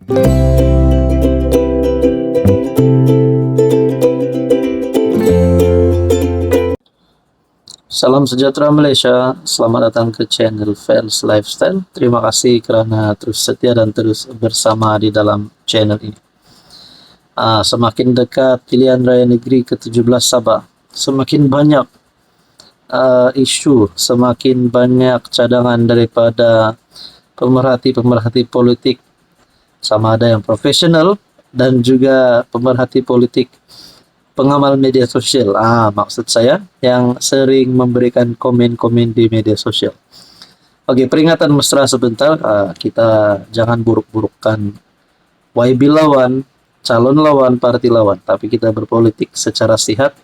Salam sejahtera Malaysia, selamat datang ke channel Fels Lifestyle. Terima kasih kerana terus setia dan terus bersama di dalam channel ini. Semakin dekat pilihan raya negeri ke-17 Sabah, semakin banyak isu, semakin banyak cadangan daripada pemerhati-pemerhati politik, sama ada yang profesional dan juga pemerhati politik pengamal media sosial. Maksud saya yang sering memberikan komen-komen di media sosial. Oke, peringatan mesra sebentar. Kita jangan buruk-burukkan YB lawan, calon lawan, parti lawan, tapi kita berpolitik secara sehat,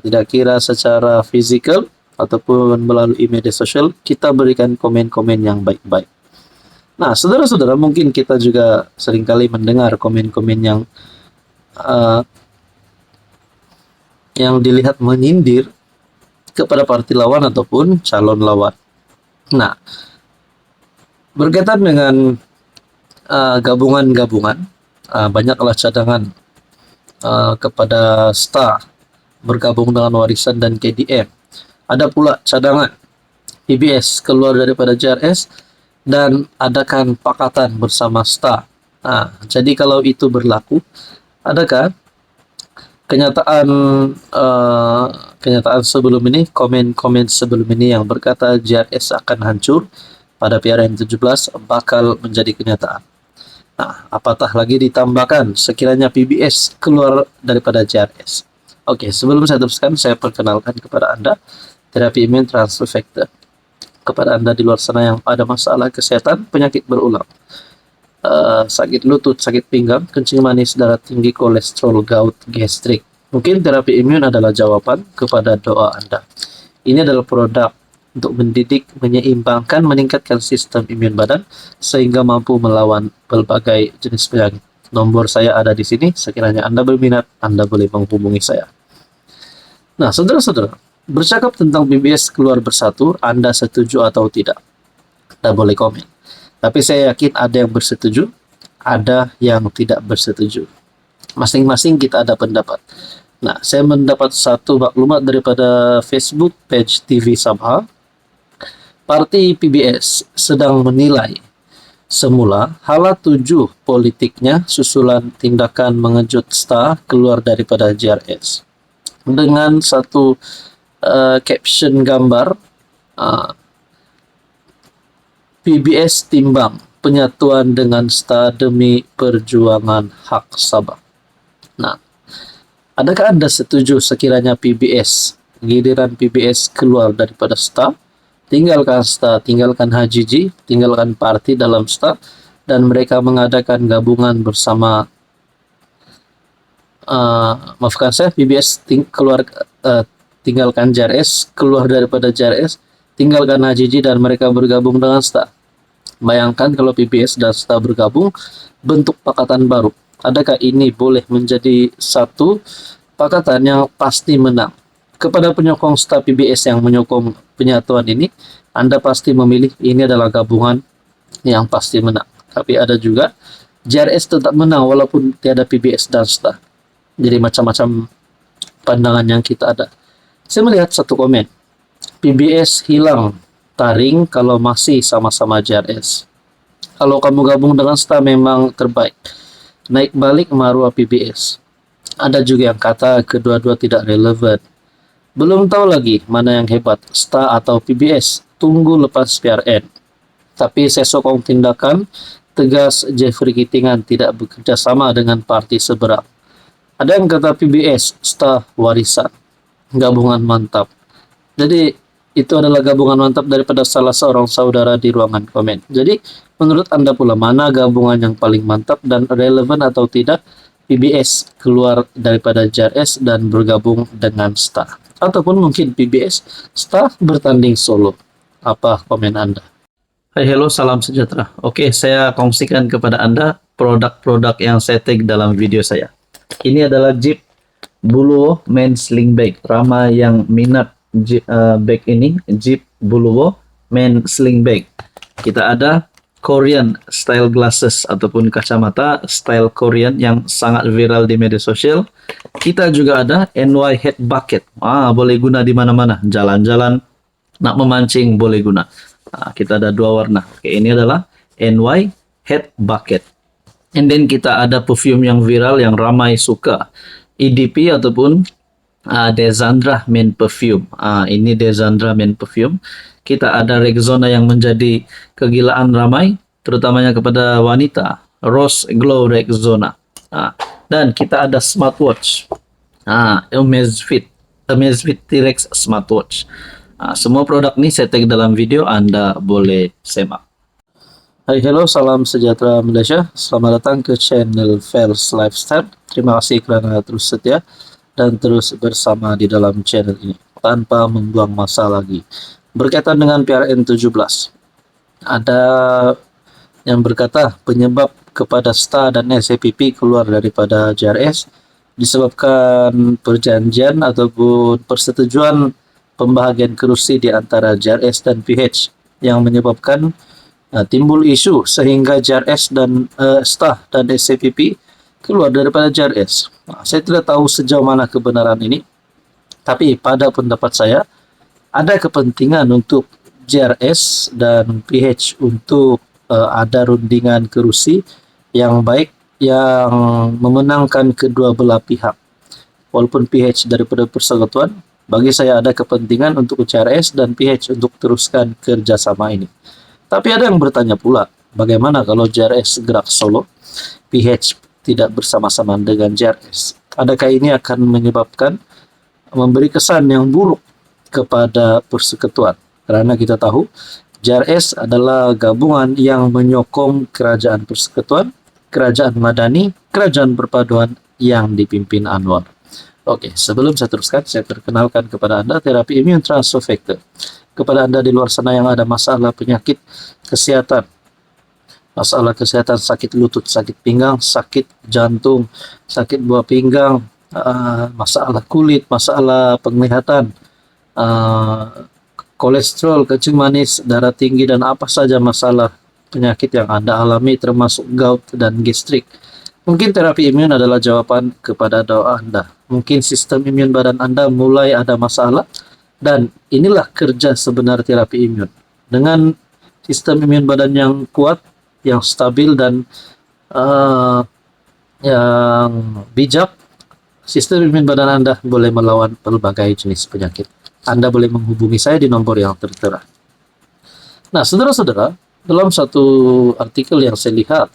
tidak kira secara fisikal ataupun melalui media sosial. Kita berikan komen-komen yang baik-baik. Nah, saudara-saudara, mungkin kita juga seringkali mendengar komen-komen yang dilihat menyindir kepada parti lawan ataupun calon lawan. Nah, berkaitan dengan gabungan-gabungan, banyaklah cadangan kepada STA bergabung dengan Warisan dan KDM. Ada pula cadangan PBS keluar daripada JRS dan adakan pakatan bersama STA. Jadi kalau itu berlaku, adakah kenyataan sebelum ini, komen-komen sebelum ini yang berkata JRS akan hancur pada PRN 17 bakal menjadi kenyataan. Apatah lagi ditambahkan sekiranya PBS keluar daripada JRS. Oke, sebelum saya teruskan, saya perkenalkan kepada Anda terapi imun transfer factor. Kepada Anda di luar sana yang ada masalah kesehatan, penyakit berulang, sakit lutut, sakit pinggang, kencing manis, darah tinggi, kolesterol, gout, gastrik. Mungkin terapi imun adalah jawaban kepada doa Anda. Ini adalah produk untuk mendidik, menyeimbangkan, meningkatkan sistem imun badan sehingga mampu melawan berbagai jenis penyakit. Nomor saya ada di sini. Sekiranya Anda berminat, Anda boleh menghubungi saya. Nah, saudara-saudara, bercakap tentang PBS keluar bersatu, Anda setuju atau tidak? Anda boleh komen. Tapi saya yakin ada yang bersetuju, ada yang tidak bersetuju. Masing-masing kita ada pendapat. Nah, saya mendapat satu maklumat daripada Facebook page TV Sabha. Parti PBS sedang menilai semula hala 7 politiknya susulan tindakan mengejut STA keluar daripada JRS. Dengan satu caption gambar, PBS timbang penyatuan dengan STA demi perjuangan hak Sabah. Nah, adakah Anda setuju sekiranya giliran PBS keluar daripada STA, tinggalkan STA, tinggalkan HJJ, tinggalkan parti dalam STA, dan mereka mengadakan gabungan bersama, PBS tinggalkan JRS, keluar daripada JRS, tinggalkan HJJ, dan mereka bergabung dengan STA. Bayangkan kalau PBS dan STA bergabung, bentuk pakatan baru. Adakah ini boleh menjadi satu pakatan yang pasti menang? Kepada penyokong STA PBS yang menyokong penyatuan ini, Anda pasti memilih ini adalah gabungan yang pasti menang. Tapi ada juga JRS tetap menang walaupun tiada PBS dan STA. Jadi macam-macam pandangan yang kita ada. Saya melihat satu komen, PBS hilang taring kalau masih sama-sama JRS. Kalau kamu gabung dengan STA memang terbaik. Naik balik maruah PBS. Ada juga yang kata kedua-dua tidak relevan. Belum tahu lagi mana yang hebat, STA atau PBS. Tunggu lepas PRN. Tapi saya sokong tindakan tegas Jeffrey Kitingan tidak bekerja sama dengan parti seberang. Ada yang kata PBS, STA, Warisan. Gabungan mantap. Jadi itu adalah gabungan mantap daripada salah seorang saudara di ruangan komen. Jadi menurut Anda pula mana gabungan yang paling mantap dan relevan atau tidak PBS keluar daripada JRS dan bergabung dengan STA? Ataupun mungkin PBS STA bertanding solo. Apa komen Anda? Hai, hello, salam sejahtera. Oke, saya kongsikan kepada Anda produk-produk yang saya tag dalam video saya. Ini adalah Jeep Buluwo Men Sling Bag. Ramai yang minat bag ini, Jeep Buluwo Men Sling Bag. Kita ada Korean style glasses ataupun kacamata style Korean yang sangat viral di media sosial. Kita juga ada NY Head Bucket. Boleh guna di mana-mana. Jalan-jalan, nak memancing boleh guna. Kita ada dua warna. Oke, ini adalah NY Head Bucket. And then kita ada perfume yang viral yang ramai suka. EDP ataupun Desandra Men Perfume. Ini Desandra Men Perfume. Kita ada Rexona yang menjadi kegilaan ramai, terutamanya kepada wanita. Rose Glow Rexona. Dan kita ada smartwatch. Amazfit T-Rex smartwatch. Semua produk ini saya tag dalam video, Anda boleh semak. Hai, hello, salam sejahtera Malaysia. Selamat datang ke channel Fels Lifestyle. Terima kasih kerana terus setia dan terus bersama di dalam channel ini tanpa membuang masa lagi. Berkaitan dengan PRN17, ada yang berkata penyebab kepada STA dan SAPP keluar daripada JRS disebabkan perjanjian ataupun persetujuan pembahagian kerusi di antara JRS dan PH yang menyebabkan timbul isu sehingga JRS dan STA dan SAPP keluar daripada JRS. Saya tidak tahu sejauh mana kebenaran ini, tapi pada pendapat saya ada kepentingan untuk JRS dan PH untuk ada rundingan kerusi yang baik yang memenangkan kedua belah pihak. Walaupun PH daripada persekutuan, bagi saya ada kepentingan untuk JRS dan PH untuk teruskan kerjasama ini. Tapi ada yang bertanya pula, bagaimana kalau JRS gerak solo, PH tidak bersama-sama dengan JRS? Adakah ini akan menyebabkan memberi kesan yang buruk kepada persekutuan? Karena kita tahu JRS adalah gabungan yang menyokong kerajaan persekutuan, kerajaan madani, kerajaan perpaduan yang dipimpin Anwar. Oke, sebelum saya teruskan, saya perkenalkan kepada Anda terapi immune transfer factor. Kepada Anda di luar sana yang ada masalah penyakit kesehatan, masalah kesehatan sakit lutut, sakit pinggang, sakit jantung, sakit buah pinggang, masalah kulit, masalah penglihatan, kolesterol, kencing manis, darah tinggi, dan apa saja masalah penyakit yang Anda alami termasuk gout dan gastrik. Mungkin terapi imun adalah jawaban kepada doa Anda. Mungkin sistem imun badan Anda mulai ada masalah, dan inilah kerja sebenar terapi imun. Dengan sistem imun badan yang kuat, yang stabil, dan yang bijak, sistem imun badan Anda boleh melawan berbagai jenis penyakit. Anda boleh menghubungi saya di nomor yang tertera. Nah, saudara-saudara, dalam satu artikel yang saya lihat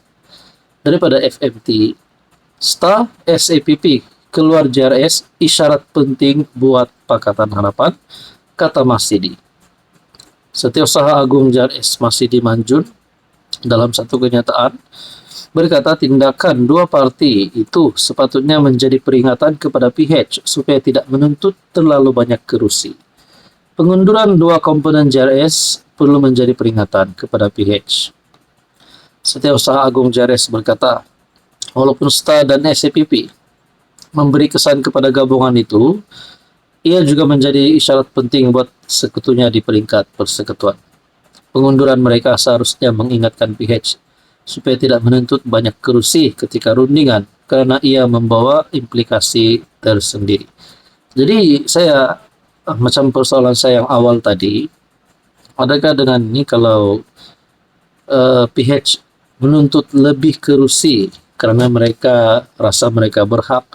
daripada FMT, STA SAPP keluar JRS isyarat penting buat Pakatan Harapan, kata Masidi. Setiausaha Agung JRS Masidi Manjun dalam satu kenyataan berkata tindakan dua parti itu sepatutnya menjadi peringatan kepada PH supaya tidak menuntut terlalu banyak kerusi. Pengunduran dua komponen JRS perlu menjadi peringatan kepada PH. Setiausaha Agung JRS berkata, walaupun STA dan SAPP memberi kesan kepada gabungan itu, ia juga menjadi isyarat penting buat sekutunya di peringkat persekutuan. Pengunduran mereka seharusnya mengingatkan PH supaya tidak menuntut banyak kerusi ketika rundingan karena ia membawa implikasi tersendiri. Jadi saya, macam persoalan saya yang awal tadi, adakah dengan ini kalau PH menuntut lebih kerusi karena mereka rasa mereka berhak,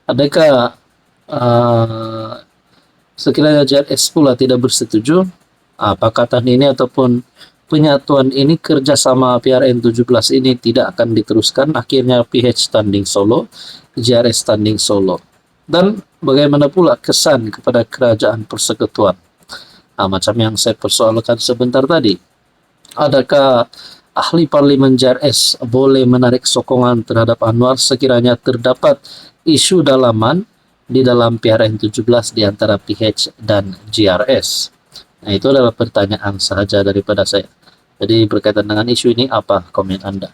adakah sekiranya JRS pula tidak bersetuju, pakatan ini ataupun penyatuan ini, kerjasama PRN17 ini tidak akan diteruskan, akhirnya PH standing solo, JRS standing solo. Dan bagaimana pula kesan kepada kerajaan persekutuan? Macam yang saya persoalkan sebentar tadi, adakah ahli parlimen JRS boleh menarik sokongan terhadap Anwar sekiranya terdapat isu dalaman di dalam PRN17 di antara PH dan JRS? Nah, itu adalah pertanyaan sahaja daripada saya. Jadi berkaitan dengan isu ini, apa komen Anda?